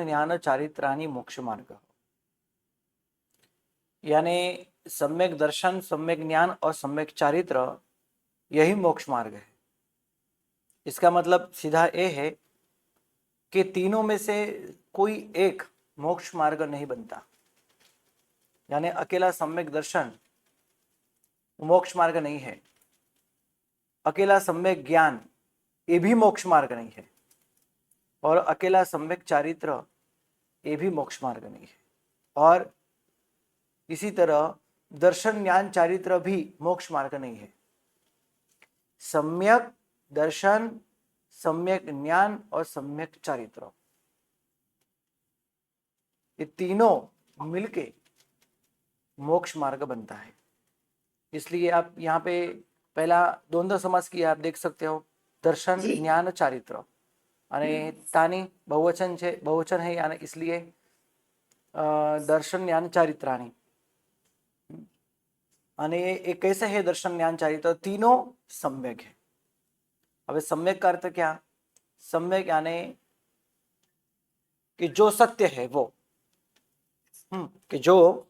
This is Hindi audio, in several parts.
ज्ञान चारित्राणि मोक्ष मार्ग, यानी सम्यक दर्शन, सम्यक ज्ञान और सम्यक चारित्र, यही मोक्ष मार्ग है। इसका मतलब सीधा ये है कि तीनों में से कोई एक मोक्ष मार्ग नहीं बनता। यानी अकेला सम्यक दर्शन मोक्ष मार्ग नहीं है, अकेला सम्यक ज्ञान ये भी मोक्ष मार्ग नहीं है, और अकेला सम्यक चारित्र ये भी मोक्ष मार्ग नहीं है। और इसी तरह दर्शन ज्ञान चारित्र भी मोक्ष मार्ग नहीं है। सम्यक दर्शन, सम्यक ज्ञान और सम्यक चारित्र, ये तीनों मिलके मोक्ष मार्ग बनता है। इसलिए आप यहाँ पे पहला द्वंद्व समास किया, आप देख सकते हो, दर्शन ज्ञान चारित्र, અને તાની बहुवचन છે, बहुवचन है, यानी इसलिए दर्शन ज्ञान चारित्राणी। અને ये कैसे है दर्शन ज्ञान चारित्र? तीनों सम्यक है। अब सम्यक का अर्थ क्या? सम्यक यानी कि जो सत्य है वो, कि जो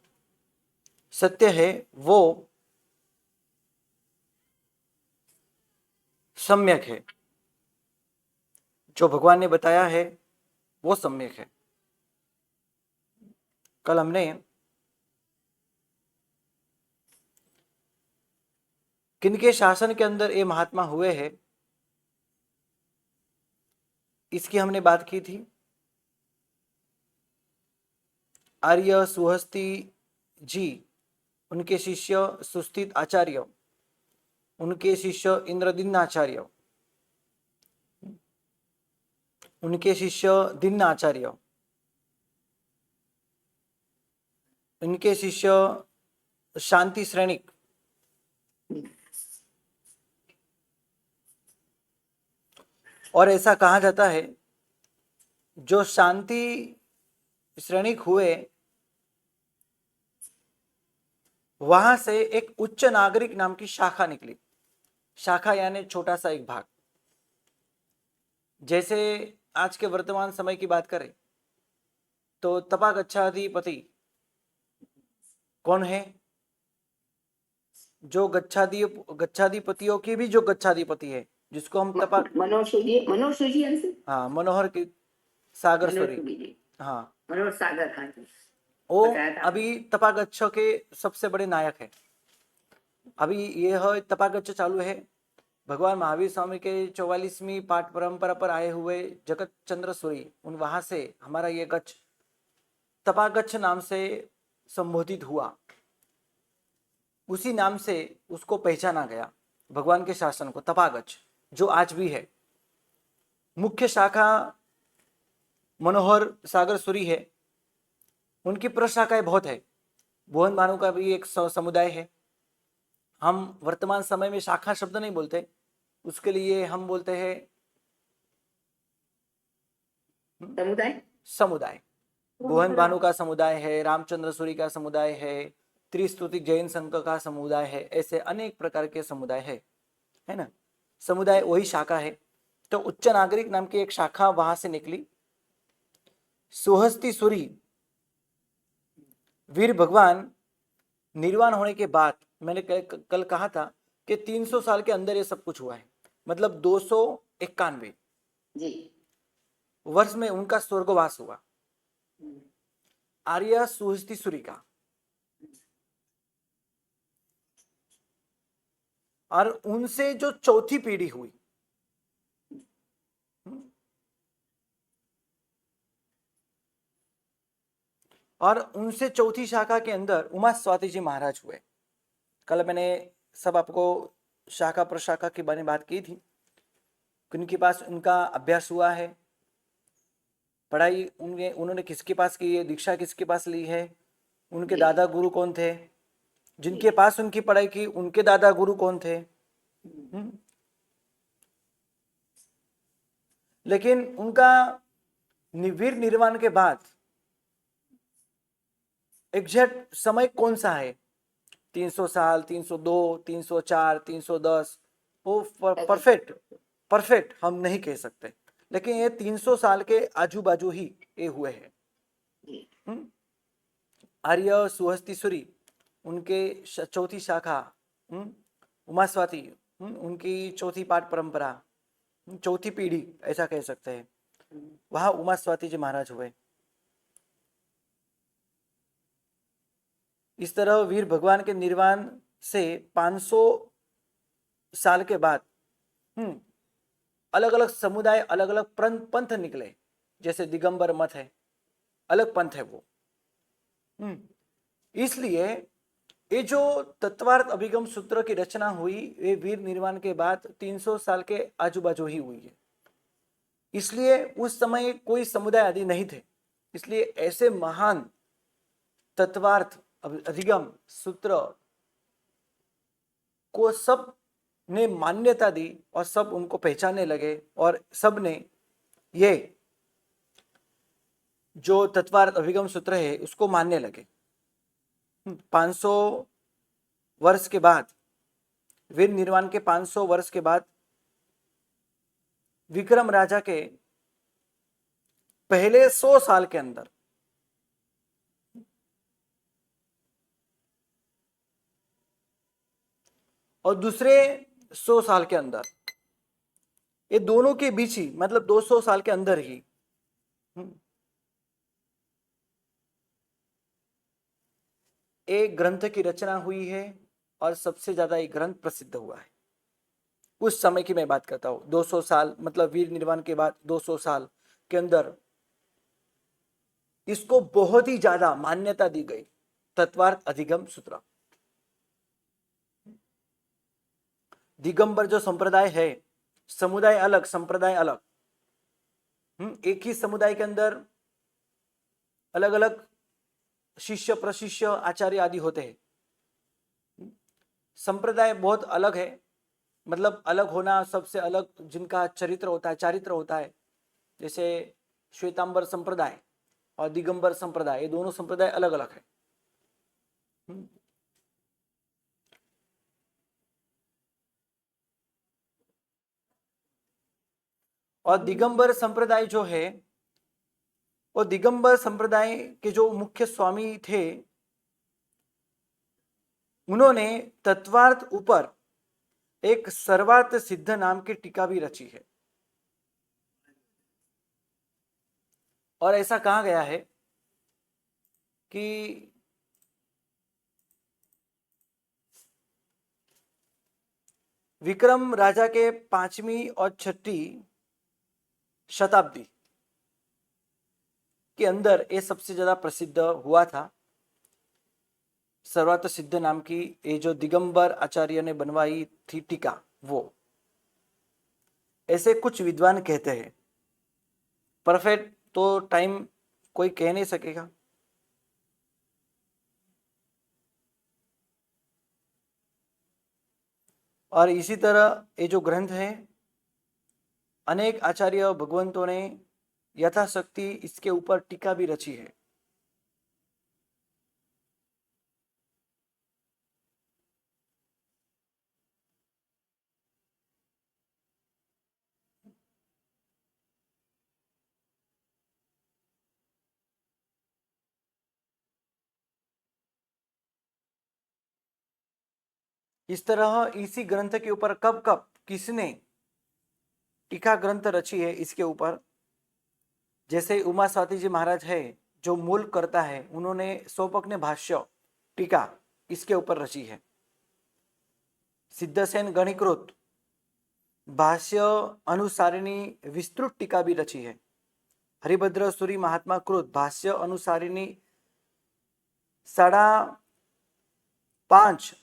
सत्य है वो सम्यक है, जो भगवान ने बताया है वो सम्यक है। कल हमने किनके शासन के अंदर ये महात्मा हुए हैं इसकी हमने बात की थी। आर्य सुहस्ती जी, उनके शिष्य सुस्थित आचार्य, उनके शिष्य इंद्रदिन्नाचार्य, उनके शिष्य दिन्नाचार्य, उनके शिष्य शांति श्रेणिक, और ऐसा कहा जाता है जो शांति श्रेणिक हुए वहां से एक उच्च नागरिक नाम की शाखा निकली। शाखा यानी छोटा सा एक भाग। जैसे आज के वर्तमान समय की बात करें तो तपागच्छाधिपति कौन है? जो गच्छाधिपतियों की भी जो गच्छाधिपति है, जिसको हम हाँ, मनोहर की सागर सूरी, हाँ मनोहर सागर, हाँ जी, वो अभी तपागच्छ के सबसे बड़े नायक है। अभी यह तपागच्छ चालू है, भगवान महावीर स्वामी के 44वीं पाठ परंपरा पर आए हुए जगत चंद्र सूरी, उन वहां से हमारा ये गच्छ तपागच्छ नाम से संबोधित हुआ। उसी नाम से उसको पहचाना गया, भगवान के शासन को, तपागच्छ, जो आज भी है। मुख्य शाखा मनोहर सागर सूरी है, उनकी प्रशाखाएं बहुत है। बोहन भानु का भी एक समुदाय है। हम वर्तमान समय में शाखा शब्द नहीं बोलते, उसके लिए हम बोलते हैं समुदाय। बोहन भानु का समुदाय है, रामचंद्र सूरी का समुदाय है, त्रिस्तुति जैन संघ का समुदाय है, ऐसे अनेक प्रकार के समुदाय है ना। समुदाय वही शाखा है। तो उच्च नागरिक नाम की एक शाखा वहां से निकली। सुहस्ती सूरी वीर भगवान निर्वाण होने के बाद, मैंने कल कहा था कि 300 साल के अंदर ये सब कुछ हुआ है, मतलब 291 वर्ष में उनका स्वर्गवास हुआ, आर्य सुहस्ती सूरी का। और उनसे जो चौथी पीढ़ी हुई, और उनसे चौथी शाखा के अंदर उमा स्वाति जी महाराज हुए। कल मैंने सब आपको शाखा प्रशाखा के बारे में बात की थी। उनके पास उनका अभ्यास हुआ है, पढ़ाई उन्होंने किसके पास की है, दीक्षा किसके पास ली है, उनके दादा गुरु कौन थे, जिनके पास उनकी पढ़ाई की उनके दादा गुरु कौन थे। लेकिन उनका वीर निर्वाण के बाद एग्जैक्ट समय कौन सा है, 300 साल, 302, 304, 310, वो परफेक्ट हम नहीं कह सकते। लेकिन ये 300 साल के आजू बाजू ही ये हुए हैं। आर्य सुहस्तीश्वरी उनके चौथी शाखा, उमास्वाती उनकी चौथी पाठ परंपरा, चौथी पीढ़ी ऐसा कह सकते हैं, वहां उमास्वाती जी महाराज हुए। इस तरह वीर भगवान के निर्वाण से 500 साल के बाद अलग अलग समुदाय, अलग अलग पंथ निकले। जैसे दिगंबर मत है, अलग पंथ है वो। इसलिए ये जो तत्वार्थ अभिगम सूत्र की रचना हुई, ये वीर निर्वाण के बाद 300 साल के आजू बाजू ही हुई है। इसलिए उस समय कोई समुदाय आदि नहीं थे। इसलिए ऐसे महान तत्वार्थ अधिगम सूत्र को सब ने मान्यता दी और सब उनको पहचानने लगे, और सब ने ये जो तत्वार्थ अभिगम सूत्र है उसको मानने लगे। 500 वर्ष के बाद, वीर निर्वाण के 500 वर्ष के बाद, विक्रम राजा के पहले 100 साल के अंदर और दूसरे 100 साल के अंदर, ये दोनों के बीच ही, मतलब 200 साल के अंदर ही एक ग्रंथ की रचना हुई है, और सबसे ज्यादा ये ग्रंथ प्रसिद्ध हुआ है। उस समय की मैं बात करता हूं, 200 साल, मतलब वीर निर्वाण के बाद 200 साल के अंदर इसको बहुत ही ज्यादा मान्यता दी गई, तत्वार्थ अधिगम सूत्र। दिगंबर जो संप्रदाय है, समुदाय अलग संप्रदाय अलग, एक ही समुदाय के अंदर अलग अलग शिष्य प्रशिष्य आचार्य आदि होते हैं। संप्रदाय बहुत अलग है, मतलब अलग होना, सबसे अलग जिनका चरित्र होता है, चारित्र होता है। जैसे श्वेतांबर संप्रदाय और दिगंबर संप्रदाय, ये दोनों संप्रदाय अलग अलग है। और दिगंबर संप्रदाय जो है, वो दिगंबर संप्रदाय के जो मुख्य स्वामी थे, उन्होंने तत्वार्थ ऊपर एक सर्वार्थ सिद्ध नाम की टीका भी रची है। और ऐसा कहा गया है कि विक्रम राजा के 5वीं और 6वीं शताब्दी के अंदर ये सबसे ज्यादा प्रसिद्ध हुआ था। सर्वार्थ सिद्ध नाम की ये जो दिगंबर आचार्य ने बनवाई थी टीका, वो ऐसे कुछ विद्वान कहते हैं। परफेक्ट तो टाइम कोई कह नहीं सकेगा। और इसी तरह ये जो ग्रंथ है, अनेक आचार्य भगवंतों ने यथाशक्ति इसके ऊपर टीका भी रची है। इस तरह इसी ग्रंथ के ऊपर कब कब किसने टीका ग्रंथ रची है इसके ऊपर, जैसे उमा स्वाति जी महाराज है जो मूल करता है, उन्होंने सोपक ने भाष्य टीका इसके ऊपर रची है। सिद्धसेन गणिकृत भाष्य अनुसारिणी विस्तृत टीका भी रची है। हरिभद्र सूरी महात्मा कृत भाष्य अनुसारिणी 5.5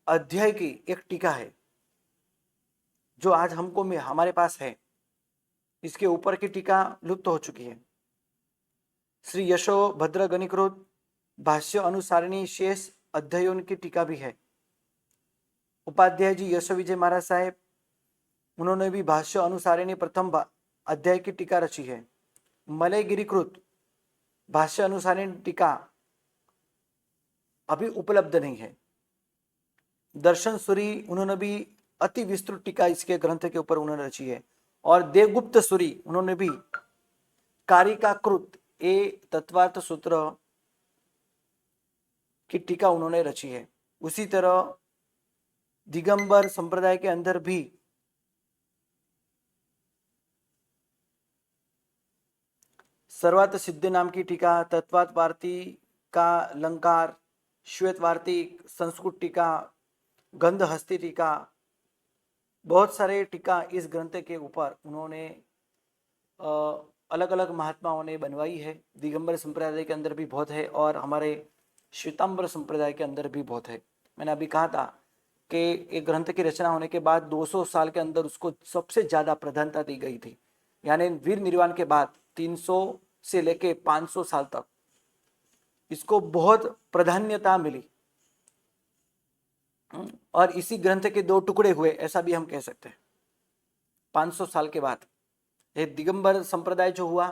अध्याय की एक टीका है, जो आज हमको में हमारे पास है। इसके ऊपर की टीका लुप्त हो चुकी है। श्री यशो भद्र गणिकृत भाष्य अनुसारिणी शेष अध्यायों की टीका भी है। उपाध्याय जी यशो विजय महाराज साहेब, उन्होंने भी भाष्य अनुसारिणी प्रथम अध्याय की टीका रची है। मलय गिरिकृत भाष्य अनुसारिणी टीका अभी उपलब्ध नहीं है। दर्शन सूरी, उन्होंने भी अति विस्तृत टीका इसके ग्रंथ के ऊपर उन्होंने रची है। और देवगुप्त सूरी उन्होंने भी कारिकाकृत ए तत्वार्थ सूत्र की टीका उन्होंने रची है। उसी तरह दिगंबर संप्रदाय के अंदर भी सर्वार्थ सिद्ध नाम की टीका, तत्वार्थ वार्तिका अलंकार, श्वेत वार्तिक, संस्कृत टीका, गंध हस्ती टीका, बहुत सारे टीका इस ग्रंथ के ऊपर उन्होंने अलग अलग महात्माओं ने बनवाई है। दिगंबर संप्रदाय के अंदर भी बहुत है और हमारे श्वेतांबर संप्रदाय के अंदर भी बहुत है। मैंने अभी कहा था कि एक ग्रंथ की रचना होने के बाद 200 साल के अंदर उसको सबसे ज्यादा प्रधानता दी गई थी, यानी वीर निर्वाण के बाद 300 से लेके 500 साल तक इसको बहुत प्राधान्यता मिली और इसी ग्रंथ के 2 टुकड़े हुए, ऐसा भी हम कह सकते हैं। 500 साल के बाद ये दिगंबर संप्रदाय जो हुआ,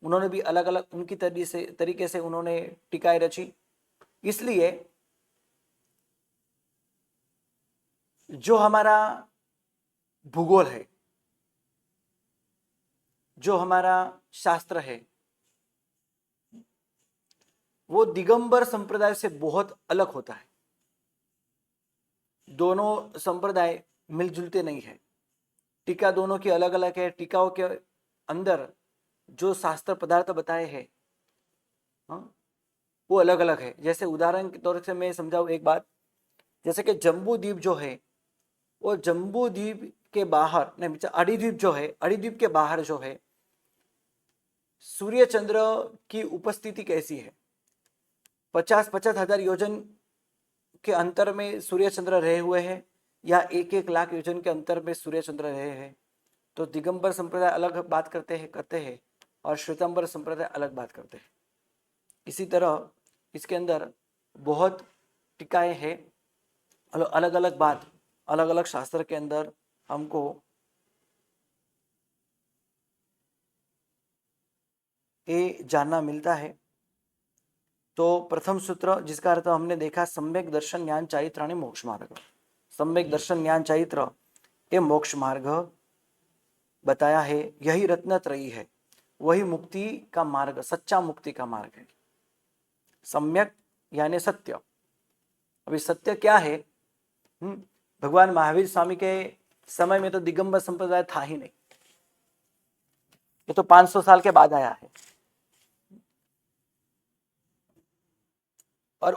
उन्होंने भी अलग अलग उनकी तरीके से उन्होंने टीकाएं रची। इसलिए जो हमारा भूगोल है, जो हमारा शास्त्र है, वो दिगंबर संप्रदाय से बहुत अलग होता है। दोनों संप्रदाय मिलजुलते नहीं है, टीका दोनों की अलग अलग है। टीकाओं के अंदर जो शास्त्र पदार्थ बताए हैं वो अलग अलग है। जैसे उदाहरण के तौर से मैं समझाऊं एक बात, जैसे कि जम्बू द्वीप जो है, वो जम्बू द्वीप के बाहर नहीं, अड़ीद्वीप जो है, अड़ीद्वीप के बाहर जो है सूर्य चंद्र की उपस्थिति कैसी है? 50-50 हजार योजन के अंतर में सूर्य चंद्र रहे हुए हैं या 1-1 लाख योजन के अंतर में सूर्य चंद्र रहे हैं। तो दिगंबर संप्रदाय अलग बात करते हैं और श्वेतांबर संप्रदाय अलग बात करते हैं। इसी तरह इसके अंदर बहुत टीकाएं हैं, अलग अलग बात, अलग अलग शास्त्र के अंदर हमको ये जानना मिलता है। तो प्रथम सूत्र जिसका अर्थ हमने देखा, सम्यक दर्शन ज्ञान चारित्र आणि मोक्ष मार्ग। सम्यक दर्शन ज्ञान चारित्र ये मोक्ष मार्ग बताया है, यही रत्नत्रयी है, वही मुक्ति का मार्ग, सच्चा मुक्ति का मार्ग है। सम्यक यानी सत्य। अभी सत्य क्या है? भगवान महावीर स्वामी के समय में तो दिगंबर संप्रदाय था ही नहीं, ये तो 500 साल के बाद आया है। और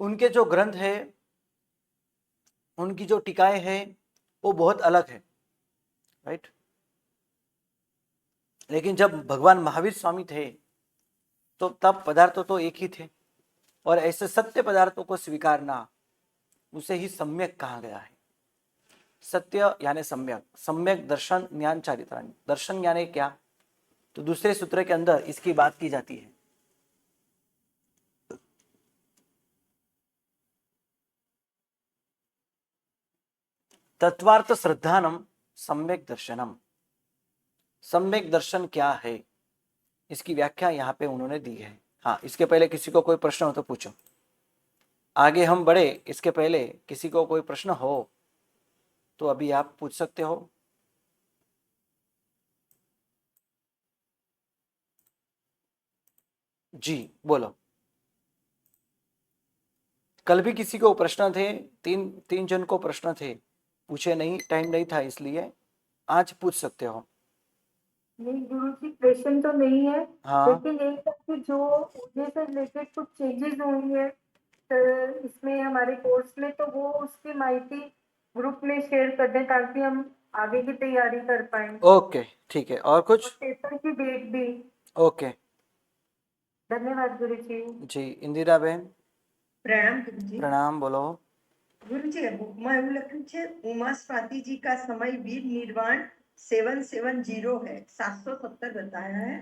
उनके जो ग्रंथ है, उनकी जो टीकाएं हैं वो बहुत अलग है, राइट। लेकिन जब भगवान महावीर स्वामी थे तो तब पदार्थ तो एक ही थे, और ऐसे सत्य पदार्थों को स्वीकारना उसे ही सम्यक कहा गया है। सत्य यानी सम्यक, सम्यक दर्शन ज्ञान चारित्राणि। दर्शन यानी क्या? तो दूसरे सूत्र के अंदर इसकी बात की जाती है। तत्वार्थ श्रद्धानम सम्यक दर्शनम। सम्यक दर्शन क्या है, इसकी व्याख्या यहाँ पे उन्होंने दी है। हाँ, इसके पहले किसी को कोई प्रश्न हो तो पूछो, आगे हम बढ़े। इसके पहले किसी को कोई प्रश्न हो तो अभी आप पूछ सकते हो। जी बोलो। कल भी किसी को प्रश्न थे, तीन जन को प्रश्न थे, पूछे नहीं, टाइम नहीं था, इसलिए आज पूछ सकते हो। नहीं गुरु जी, क्वेश्चन तो नहीं है। हाँ, लेकिन एक कि जो मुझे से रिलेटेड कुछ चेंजेस हुई है तो इसमें हमारे कोर्स में, तो वो उसकी माहिती ग्रुप में शेयर कर दें ताकि हम आगे की तैयारी कर पाए। ओके ठीक है। और कुछ? पेपर की डेट भी। ओके, धन्यवाद गुरु जी। जी इंदिरा बहन। प्रणाम गुरु जी। प्रणाम, बोलो। गुरु जी, बुकમાં એવું લખ્યું છે ઉમા સ્વાતિજી का समय वीर निर्वाण 770 है, 770 बताया है,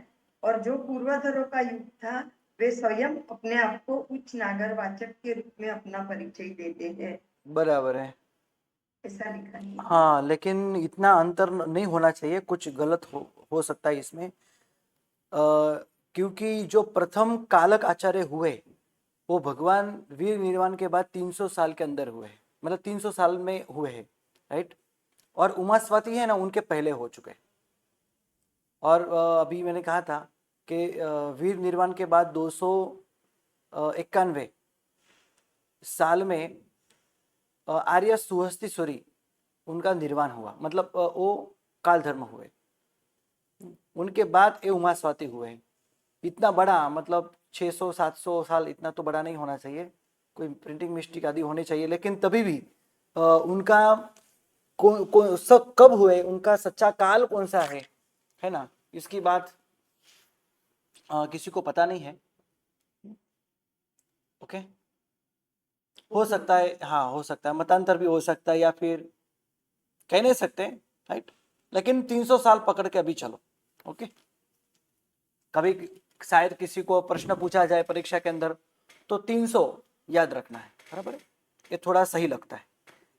और जो पूर्वाधरों का युग था वे स्वयं अपने आप को उच्च नागरवाचक के रूप में अपना परिचय देते हैं। बराबर है, ऐसा लिखा है। हाँ, लेकिन इतना अंतर नहीं होना चाहिए, कुछ गलत हो सकता है इसमें। क्योंकि जो प्रथम कालक आचार्य हुए वो भगवान वीर निर्वाण के बाद 300 साल के अंदर हुए, मतलब 300 साल में हुए हैं, राइट। और उमा स्वाति है ना, उनके पहले हो चुके हैं। और अभी मैंने कहा था कि वीर निर्वाण के बाद 291 साल में आर्य सुहस्तीश्वरी उनका निर्वाण हुआ, मतलब वो काल धर्म हुए। उनके बाद ये उमा स्वाति हुए। इतना बड़ा, मतलब 600-700 साल, इतना तो बड़ा नहीं होना चाहिए, कोई प्रिंटिंग मिस्टेक आदि होनी चाहिए, लेकिन तभी भी उनका कब हुए, उनका सच्चा काल कौन सा है ना, इसकी बात किसी को पता नहीं है। ओके, हो सकता है, हाँ हो सकता है, मतांतर भी हो सकता है, या फिर कह नहीं सकते, राइट। लेकिन 300 साल पकड़ के अभी चलो। ओके, कभी शायद किसी को प्रश्न पूछा जाए परीक्षा के अंदर तो 300 याद रखना है, बराबर है, ये थोड़ा सही लगता है,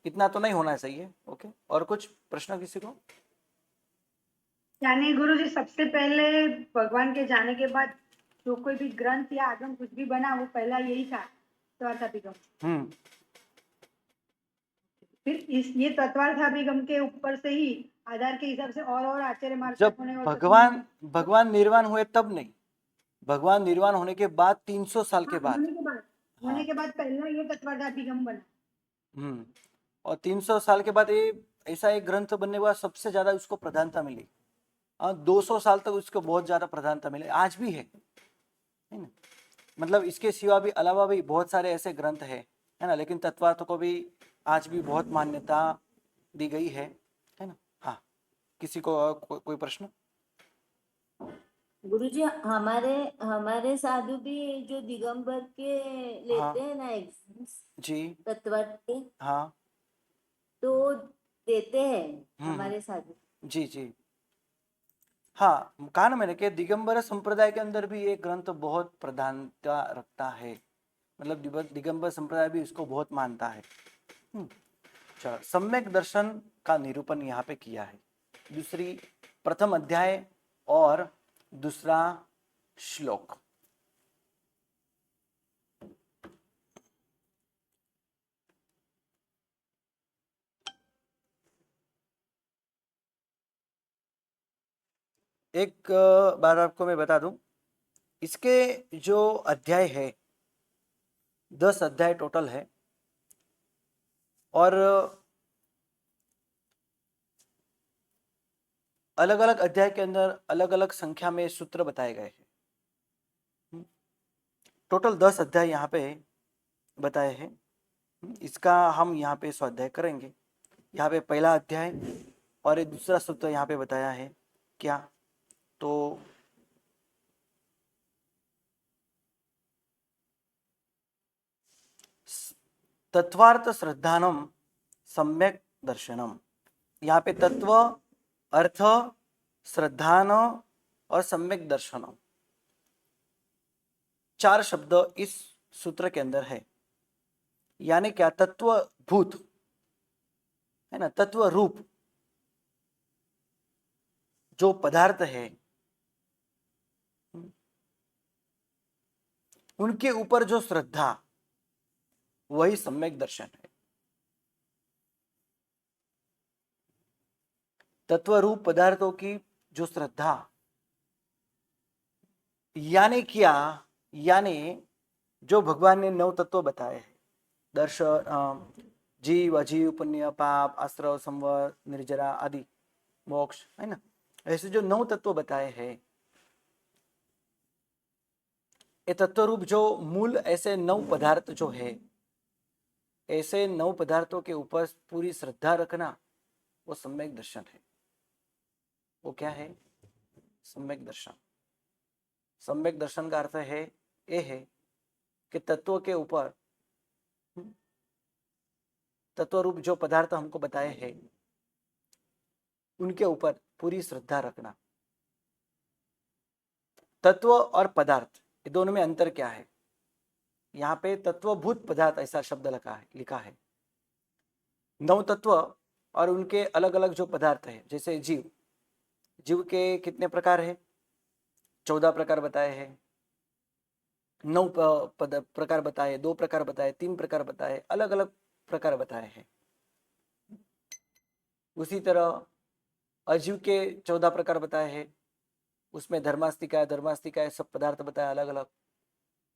इतना तो नहीं होना चाहिए। ओके, और कुछ प्रश्न किसी को? यानी गुरु जी सबसे पहले भगवान के जाने के बाद जो कोई भी ग्रंथ या आगम कुछ भी बना वो पहला यही था, तत्वार्थाभिगम। फिर ये तत्वार्थाभिगम के ऊपर से ही आधार के हिसाब से और आचार्य मार्ग जब भगवान निर्वाण हुए तब नहीं, भगवान निर्वाण होने के बाद 300 साल के बाद, होने के बाद पहला ये तत्वार्थाभिगम बना। और 300 साल के बाद ये ऐसा एक ग्रंथ बनने के बाद सबसे ज्यादा उसको प्रधानता मिली। 200 साल तक उसको बहुत ज्यादा प्रधानता मिली, आज भी है ना। मतलब इसके सिवा भी, अलावा भी बहुत सारे ऐसे ग्रंथ है ना, लेकिन तत्वार्थ को भी आज भी बहुत मान्यता दी गई है ना। हाँ, किसी को कोई प्रश्न? गुरुजी, हमारे साधु भी जो दिगंबर के लेते हैं ना एग्जाम्स जी, तत्वार्थ के, हाँ, तो देते हैं हमारे साधु। जी जी, हाँ, कहा ना मैंने कि दिगंबर संप्रदाय के अंदर भी ये ग्रंथ बहुत प्रधानता रखता है, मतलब दिगंबर संप्रदाय भी इसको बहुत मानता है। चलो, सम्यक दर्शन का निरूपण यहाँ पे किया है, प्रथम अध्याय और दूसरा श्लोक। एक बार आपको मैं बता दूं, इसके जो अध्याय है 10 अध्याय टोटल है, और अलग अलग अध्याय के अंदर अलग अलग संख्या में सूत्र बताए गए हैं। टोटल 10 अध्याय यहाँ पे बताए हैं। इसका हम यहाँ पे स्वाध्याय करेंगे। यहाँ पे पहला अध्याय और एक दूसरा सूत्र यहाँ पे बताया है क्या, तो तत्वार्थ श्रद्धानम सम्यक दर्शनम। यहाँ पे तत्व, अर्थ, श्रद्धान और सम्यक दर्शनम 4 शब्द इस सूत्र के अंदर है। यानी क्या, तत्व भूत है ना, तत्व रूप जो पदार्थ है उनके ऊपर जो श्रद्धा, वही सम्यक दर्शन है। तत्व रूप पदार्थों की जो श्रद्धा, यानी क्या, यानी जो भगवान ने 9 तत्व बताए हैं, दर्शन, जीव, अजीव, पुण्य, पाप, आश्रव, संवर, निर्जरा आदि, मोक्ष, है ना, ऐसे जो 9 तत्व बताए हैं, ये तत्व रूप जो मूल ऐसे 9 पदार्थ जो है, ऐसे 9 पदार्थों के ऊपर पूरी श्रद्धा रखना, वो सम्यक दर्शन है। वो क्या है? सम्यक दर्शन। सम्यक दर्शन का अर्थ है, ये है कि तत्व के ऊपर, तत्व रूप जो पदार्थ हमको बताए हैं उनके ऊपर पूरी श्रद्धा रखना। तत्व और पदार्थ, ये दोनों में अंतर क्या है? यहाँ पे तत्वभूत पदार्थ ऐसा शब्द लिखा है। 9 तत्व और उनके अलग अलग जो पदार्थ है, जैसे जीव, जीव के कितने प्रकार है? 14 प्रकार बताए हैं, 9 प्रकार बताए, 2 प्रकार बताए, 3 प्रकार बताए, अलग अलग प्रकार बताए हैं। उसी तरह अजीव के 14 प्रकार बताए हैं, उसमें धर्मास्तिका सब पदार्थ बताए अलग अलग।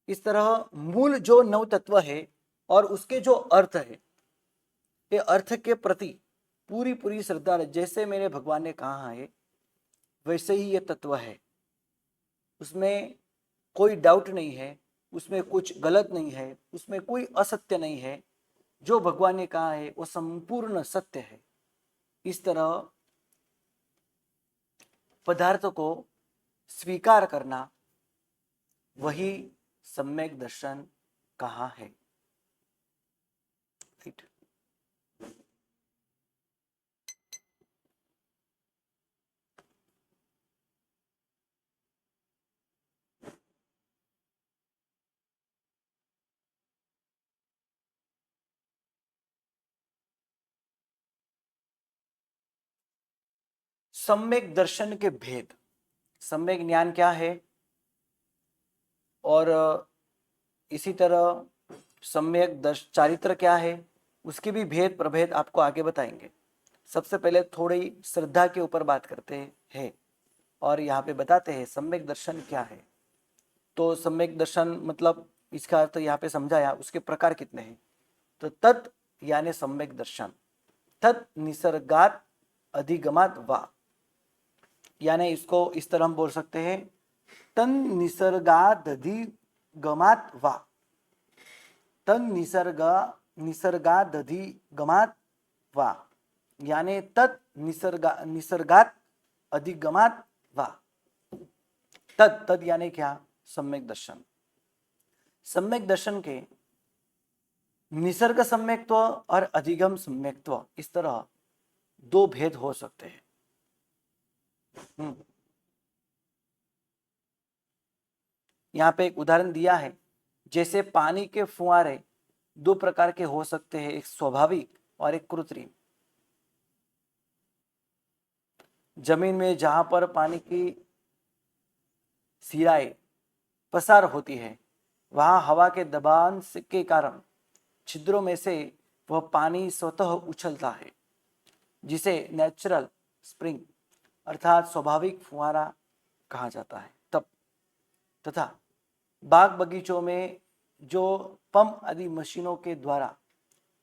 इस तरह मूल जो 9 तत्व है और उसके जो अर्थ है, ये अर्थ के प्रति पूरी पूरी श्रद्धा, जैसे मेरे भगवान ने कहा है वैसे ही ये तत्व है, उसमें कोई डाउट नहीं है, उसमें कुछ गलत नहीं है, उसमें कोई असत्य नहीं है। जो भगवान ने कहा है वो संपूर्ण सत्य है। इस तरह पदार्थ को स्वीकार करना, वही सम्यक दर्शन कहा है। राइट। सम्यक दर्शन के भेद, सम्यक ज्ञान क्या है और इसी तरह सम्यक चारित्र क्या है, उसके भी भेद प्रभेद आपको आगे बताएंगे। सबसे पहले थोड़ी श्रद्धा के ऊपर बात करते हैं और यहाँ पे बताते हैं सम्यक दर्शन क्या है। तो सम्यक दर्शन मतलब इसका अर्थ यहाँ पे समझाया, उसके प्रकार कितने हैं। तो तत् यानी सम्यक दर्शन, तत् निसर्गात अधिगमात वा, यानी इसको इस तरह हम बोल सकते हैं तन निसर्गात अधिगमात वा, तन निसर्गात अधिगमात वा, यानी तत् निसर्गात अधिगमात वा। तद यानी क्या, सम्यक दर्शन। सम्यक दर्शन के निसर्ग सम्यक्त्व और अधिगम सम्यक्त्व, इस तरह 2 भेद हो सकते हैं। यहाँ पे एक उदाहरण दिया है, जैसे पानी के फुहारे 2 प्रकार के हो सकते हैं, एक स्वाभाविक और एक कृत्रिम। जमीन में जहां पर पानी की सिराएं पसार होती है, वहां हवा के दबाव के कारण छिद्रों में से वह पानी स्वतः उछलता है, जिसे नेचुरल स्प्रिंग अर्थात स्वाभाविक फुहारा कहा जाता है। तब तथा बाग बगीचों में जो पंप आदि मशीनों के द्वारा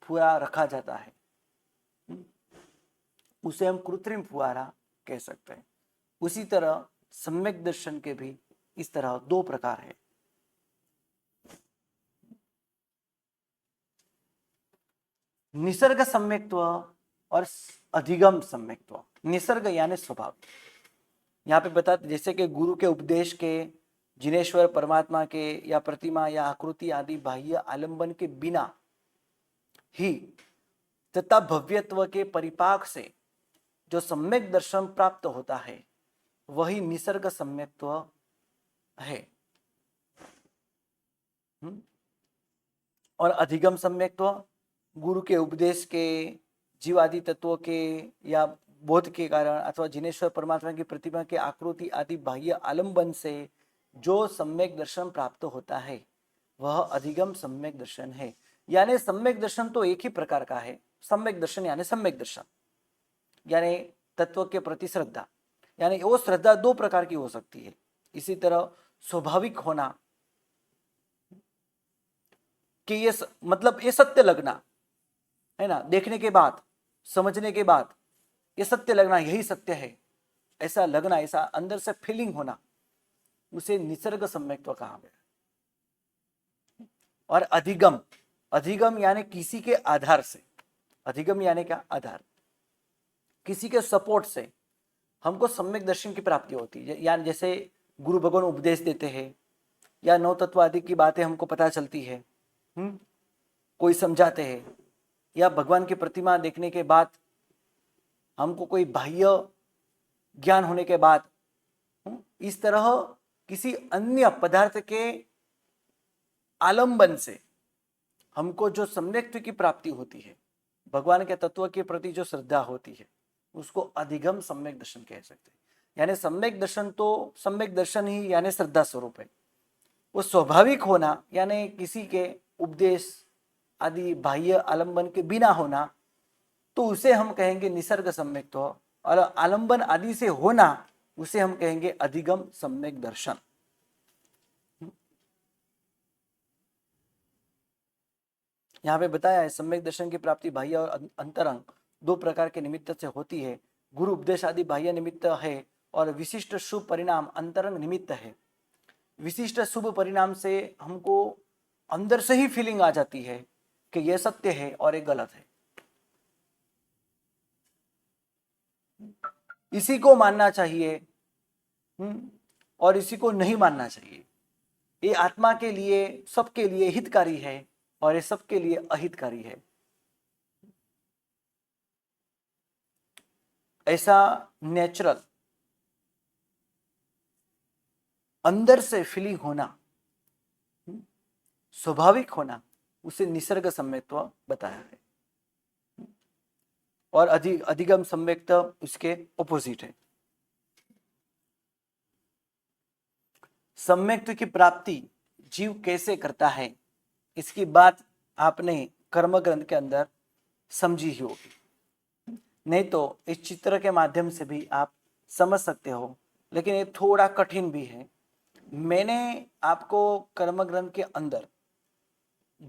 फुहारा रखा जाता है, उसे हम कृत्रिम फुहारा कह सकते हैं। उसी तरह सम्यक दर्शन के भी इस तरह 2 प्रकार है। निसर्ग सम्यक्त्व और अधिगम सम्यक्त्व। निसर्ग यानी स्वभाव, यहाँ पे बताते जैसे कि गुरु के उपदेश के, जिनेश्वर परमात्मा के या प्रतिमा या आकृति आदि बाह्य आलंबन के बिना ही तथा भव्यत्व के परिपाक से जो सम्यक दर्शन प्राप्त होता है, वही निसर्ग सम्यक्त्व है। और अधिगम सम्यक्त्व गुरु के उपदेश के, जीवादि तत्वों के या बोध के कारण अथवा जिनेश्वर परमात्मा की प्रतिमा के आकृति आदि बाह्य आलंबन से जो सम्यक दर्शन प्राप्त होता है, वह अधिगम सम्यक दर्शन है। यानी सम्यक दर्शन तो एक ही प्रकार का है। सम्यक दर्शन यानी सम्यक दर्शन यानी तत्व के प्रति श्रद्धा, यानी वो श्रद्धा 2 प्रकार की हो सकती है। इसी तरह स्वाभाविक होना कि ये मतलब ये सत्य लगना है ना, देखने के बाद समझने के बाद ये सत्य लगना, यही सत्य है, ऐसा लगना, ऐसा अंदर से फीलिंग होना, उसे निसर्ग सम्यक्त्व कहा गया। और अधिगम, अधिगम यानी किसी के आधार से, अधिगम यानी क्या, आधार, किसी के सपोर्ट से हमको सम्यक दर्शन की प्राप्ति होती है। यानी जैसे गुरु भगवान उपदेश देते हैं या 9 तत्व आदि की बातें हमको पता चलती है, कोई समझाते हैं, या भगवान की प्रतिमा देखने के बाद हमको कोई बाह्य ज्ञान होने के बाद, इस तरह किसी अन्य पदार्थ के आलंबन से हमको जो सम्यक्त्व की प्राप्ति होती है, भगवान के तत्व के प्रति जो श्रद्धा होती है, उसको अधिगम सम्यक दर्शन कह सकते हैं। यानी सम्यक दर्शन तो सम्यक दर्शन ही यानी श्रद्धा स्वरूप है। वो स्वाभाविक होना यानी किसी के उपदेश आदि बाह्य आलंबन के बिना होना, तो उसे हम कहेंगे निसर्ग सम्यक्त्व, और आलंबन आदि से होना उसे हम कहेंगे अधिगम सम्यक दर्शन। यहाँ पे बताया है सम्यक दर्शन की प्राप्ति बाह्य और अंतरंग दो प्रकार के निमित्त से होती है। गुरु उपदेश आदि बाह्य निमित्त है और विशिष्ट शुभ परिणाम अंतरंग निमित्त है। विशिष्ट शुभ परिणाम से हमको अंदर से ही फीलिंग आ जाती है कि यह सत्य है और ये गलत है, इसी को मानना चाहिए और इसी को नहीं मानना चाहिए। ये आत्मा के लिए, सबके लिए हितकारी है और ये सबके लिए अहितकारी है। ऐसा नेचुरल अंदर से फीलिंग होना, स्वाभाविक होना, उसे निसर्ग सम्यक्त्व बताया है। और अधिगम सम्यक्त्व उसके ऑपोजिट है। सम्यक्त्व की प्राप्ति जीव कैसे करता है, इसकी बात आपने कर्म ग्रंथ के अंदर समझी ही होगी, नहीं तो इस चित्र के माध्यम से भी आप समझ सकते हो, लेकिन ये थोड़ा कठिन भी है। मैंने आपको कर्म ग्रंथ के अंदर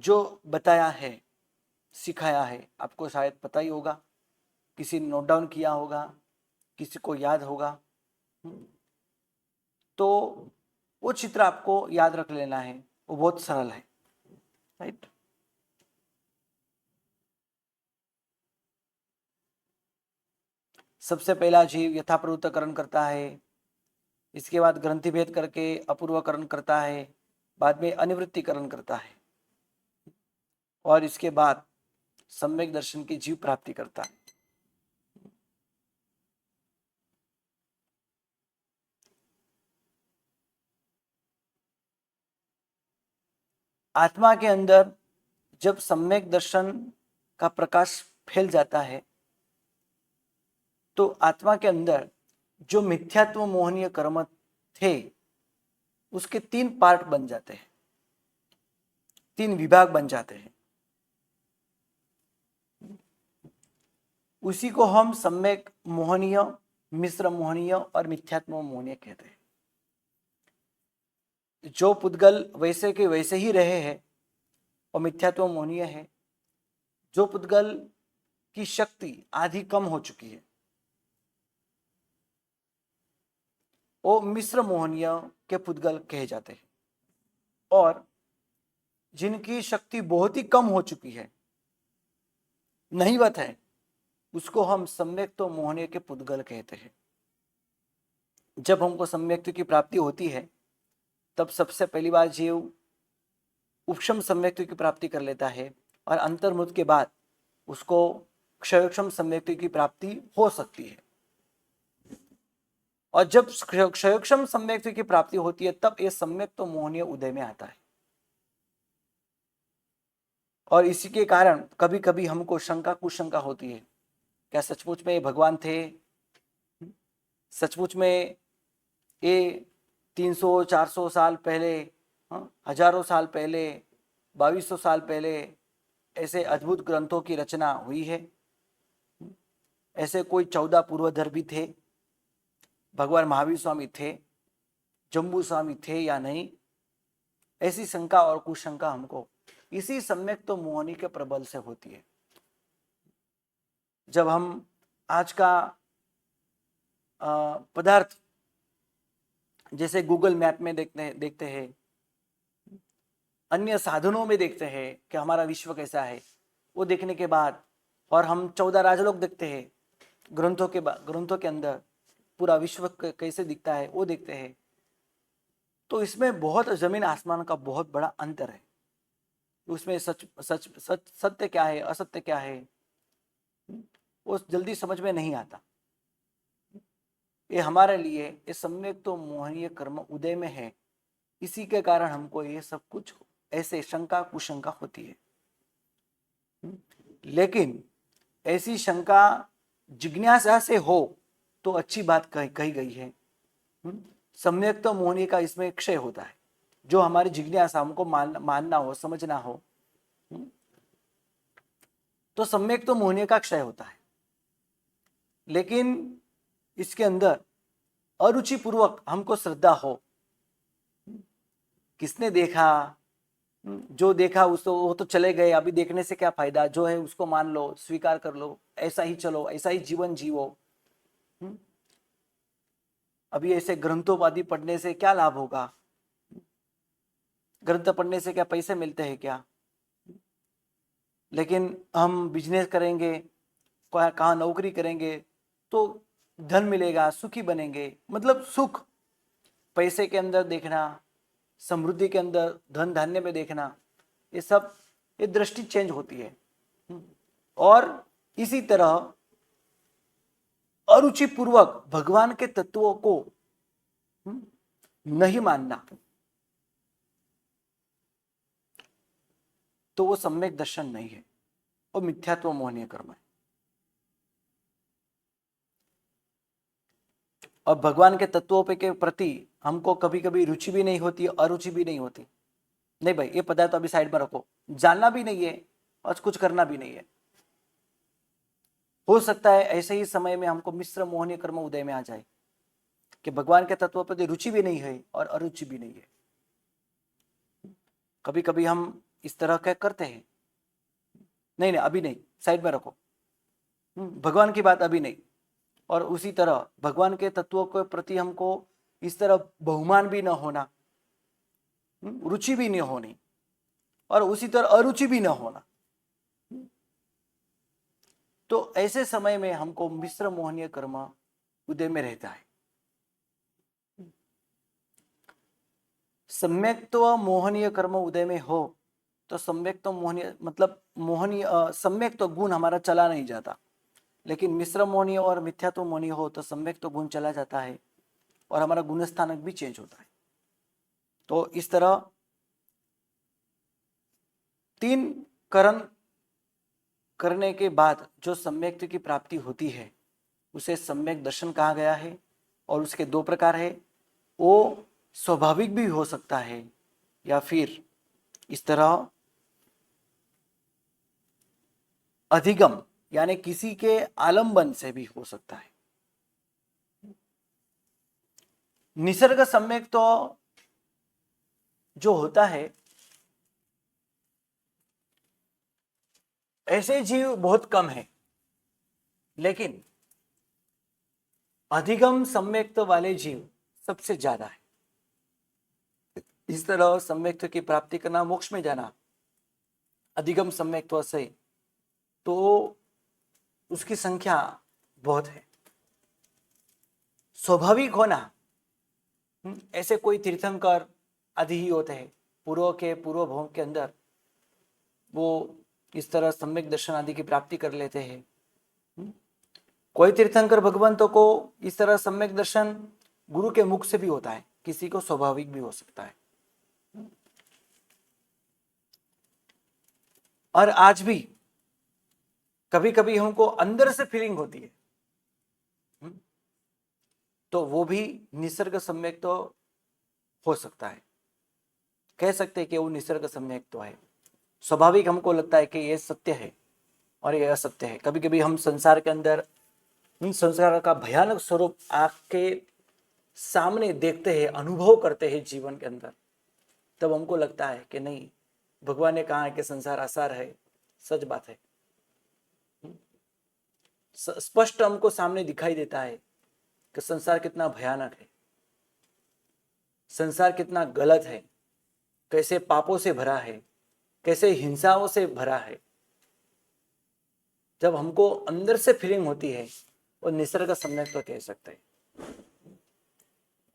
जो बताया है, सिखाया है, आपको शायद पता ही होगा, किसी ने नोट डाउन किया होगा, किसी को याद होगा, तो वो चित्र आपको याद रख लेना है, वो बहुत सरल है, राइट। सबसे पहला जीव यथाप्रवृत्तकरण करता है, इसके बाद ग्रंथि भेद करके अपूर्वकरण करता है, बाद में अनिवृत्तिकरण करता है, और इसके बाद सम्यक दर्शन की जीव प्राप्ति करता है। आत्मा के अंदर जब सम्यक दर्शन का प्रकाश फैल जाता है, तो आत्मा के अंदर जो मिथ्यात्व मोहनीय कर्म थे उसके 3 पार्ट बन जाते हैं, 3 विभाग बन जाते हैं। उसी को हम सम्यक मोहनीय, मिश्र मोहनीय और मिथ्यात्व मोहनीय कहते हैं। जो पुद्गल वैसे के वैसे ही रहे हैं और मिथ्यात्व मोहनीय है। जो पुद्गल की शक्ति आधी कम हो चुकी है वो मिश्र मोहनीय के पुद्गल कहे जाते हैं, और जिनकी शक्ति बहुत ही कम हो चुकी है, नहीवत है, उसको हम सम्यक्त्व मोहनीय के पुद्गल कहते हैं। जब हमको सम्यक्त्व की प्राप्ति होती है तब सबसे पहली बार जीव उपशम सम्यक्त्व की प्राप्ति कर लेता है, और अंतर्मुख के बाद उसको क्षयोक्षम सम्यक्त्व की प्राप्ति हो सकती है। और जब क्षयोक्षम सम्यक्त्व की प्राप्ति होती है तब यह सम्यक्त्व मोहनीय उदय में आता है। और इसी के कारण कभी कभी हमको शंका कुशंका होती है, क्या सचमुच में भगवान थे? सचमुच में ये 300-400 साल पहले, हजारों साल पहले, 2200 साल पहले ऐसे अद्भुत ग्रंथों की रचना हुई है? ऐसे कोई 14 पूर्वधर भी थे? भगवान महावीर स्वामी थे, जम्बू स्वामी थे या नहीं? ऐसी शंका और कुशंका हमको इसी सम्यक्त्व मोहनी के प्रबल से होती है। जब हम आज का पदार्थ जैसे गूगल मैप में देखते हैं, अन्य साधनों में देखते हैं कि हमारा विश्व कैसा है, वो देखने के बाद, और हम 14 राजलोक देखते हैं ग्रंथों के अंदर पूरा विश्व कैसे दिखता है वो देखते हैं, तो इसमें बहुत जमीन आसमान का बहुत बड़ा अंतर है। उसमें सत्य क्या है, असत्य क्या है, वो जल्दी समझ में नहीं आता। ये हमारे लिए ये सम्यक तो मोहनीय कर्म उदय में है, इसी के कारण हमको ये सब कुछ ऐसे शंका कुशंका होती है। लेकिन ऐसी शंका जिज्ञासा से हो तो अच्छी बात कही गई है। सम्यक तो मोहनीय का इसमें क्षय होता है। जो हमारी जिज्ञासा हमको मानना हो, समझना हो, तो सम्यक तो मोहनीय का क्षय होता है, लेकिन इसके अंदर अरुचि पूर्वक हमको श्रद्धा हो, किसने देखा, जो देखा उसको वो तो चले गए, अभी देखने से क्या फायदा, जो है उसको मान लो, स्वीकार कर लो, ऐसा ही चलो, ऐसा ही जीवन जीवो। अभी ऐसे ग्रंथों आदि पढ़ने से क्या लाभ होगा, ग्रंथ पढ़ने से क्या पैसे मिलते हैं क्या, लेकिन हम बिजनेस करेंगे, कहाँ नौकरी करेंगे तो धन मिलेगा, सुखी बनेंगे, मतलब सुख पैसे के अंदर देखना, समृद्धि के अंदर, धन धान्य में देखना, ये सब, ये दृष्टि चेंज होती है। और इसी तरह अरुचि पूर्वक भगवान के तत्वों को नहीं मानना, तो वो सम्यक दर्शन नहीं है, वो मिथ्यात्व मोहनीय कर्म है। और भगवान के तत्वों पे के प्रति हमको कभी कभी रुचि भी नहीं होती, अरुचि भी नहीं होती। नहीं भाई, ये पदार्थ तो अभी साइड में रखो, जानना भी नहीं है और कुछ करना भी नहीं है। हो सकता है ऐसे ही समय में हमको मिश्र मोहनीय कर्म उदय में आ जाए कि भगवान के तत्वों पर रुचि भी नहीं है और अरुचि भी नहीं है। कभी कभी हम इस तरह का करते हैं, नहीं अभी नहीं, साइड में रखो, भगवान की बात अभी नहीं। और उसी तरह भगवान के तत्वों के प्रति हमको इस तरह बहुमान भी न होना, रुचि भी नहीं होनी, और उसी तरह अरुचि भी न होना। तो ऐसे समय में हमको मिश्र मोहनीय कर्म उदय में रहता है। सम्यक तो मोहनीय कर्म उदय में हो तो सम्यक तो मोहनीय मतलब मोहनीय सम्यक तो गुण हमारा चला नहीं जाता, लेकिन मिश्र मोहनीय और मिथ्या तो मोहनीय हो तो सम्यक तो गुण चला जाता है और हमारा गुण स्थानक भी चेंज होता है। तो इस तरह 3 करण करने के बाद जो सम्यक की प्राप्ति होती है उसे सम्यक दर्शन कहा गया है। और उसके 2 प्रकार है, वो स्वाभाविक भी हो सकता है या फिर इस तरह अधिगम यानी किसी के आलंबन से भी हो सकता है। निसर्ग सम्यक तो जो होता है, ऐसे जीव बहुत कम है, लेकिन अधिगम सम्यक्त वाले जीव सबसे ज्यादा है। इस तरह सम्यक्त की प्राप्ति करना, मोक्ष में जाना अधिगम सम्यक्त्व से, तो उसकी संख्या बहुत है। स्वाभाविक होना, ऐसे कोई तीर्थंकर आदि ही होते हैं, पूर्व भव के अंदर वो इस तरह सम्यक दर्शन आदि की प्राप्ति कर लेते हैं। कोई तीर्थंकर भगवंतों को इस तरह सम्यक दर्शन गुरु के मुख से भी होता है, किसी को स्वाभाविक भी हो सकता है। और आज भी कभी कभी हमको अंदर से फीलिंग होती है, तो वो भी निसर्ग सम्यक तो हो सकता है, कह सकते हैं कि वो निसर्ग सम्यक तो है। स्वाभाविक हमको लगता है कि ये सत्य है और ये असत्य है। कभी कभी हम संसार के अंदर संसार का भयानक स्वरूप आँख के सामने देखते हैं, अनुभव करते हैं जीवन के अंदर, तब हमको लगता है कि नहीं, भगवान ने कहा है कि संसार आसार है, सच बात है। स्पष्ट हमको सामने दिखाई देता है कि संसार कितना भयानक है, संसार कितना गलत है, कैसे पापों से भरा है, कैसे हिंसाओं से भरा है। जब हमको अंदर से फीलिंग होती है वो निसर्ग सम्यक तो कह सकते हैं।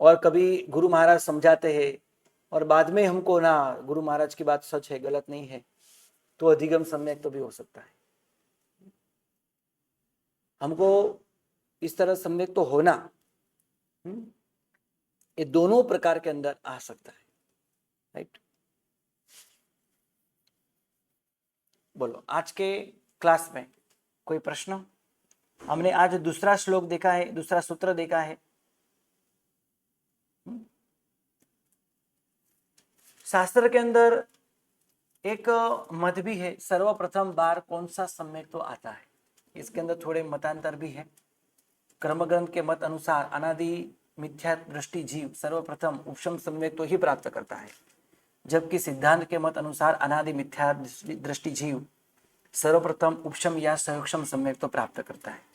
और कभी गुरु महाराज समझाते हैं और बाद में हमको ना गुरु महाराज की बात सच है, गलत नहीं है, तो अधिगम सम्यक तो भी हो सकता है। हमको इस तरह सम्यक तो होना, ये दोनों प्रकार के अंदर आ सकता है। राइट, बोलो आज के क्लास में कोई प्रश्न? हमने आज दूसरा श्लोक देखा है, दूसरा सूत्र देखा है। शास्त्र के अंदर एक मत भी है, सर्वप्रथम बार कौन सा सम्यक तो आता है, इसके अंदर थोड़े मतांतर भी है। कर्मग्रंथ के मत अनुसार अनादि मिथ्या दृष्टि जीव सर्वप्रथम उपशम सम्यक तो ही प्राप्त करता है, जबकि सिद्धांत के मत अनुसार अनादि मिथ्या दृष्टि जीव सर्वप्रथम उपशम या सयोक्षम सम्यक तो प्राप्त करता है।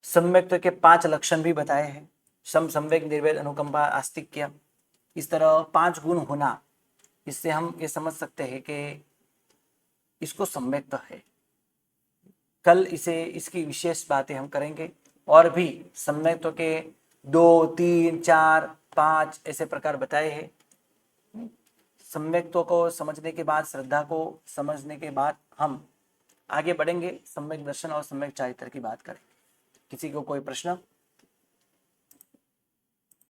सम्यक्त्व के 5 लक्षण भी बताए हैं, सम, संवेग, निर्वेद, अनुकंपा, आस्तिक्य, इस तरह 5 गुण होना, इससे हम ये समझ सकते हैं कि इसको सम्यक्त्व है। कल इसकी विशेष बातें हम करेंगे, और भी सम्यक्त्व के 2, 3, 4, 5 ऐसे प्रकार बताए हैं। सम्यक्त्व को समझने के बाद, श्रद्धा को समझने के बाद हम आगे बढ़ेंगे, सम्यक दर्शन और सम्यक चारित्र की बात करें। किसी को कोई प्रश्न?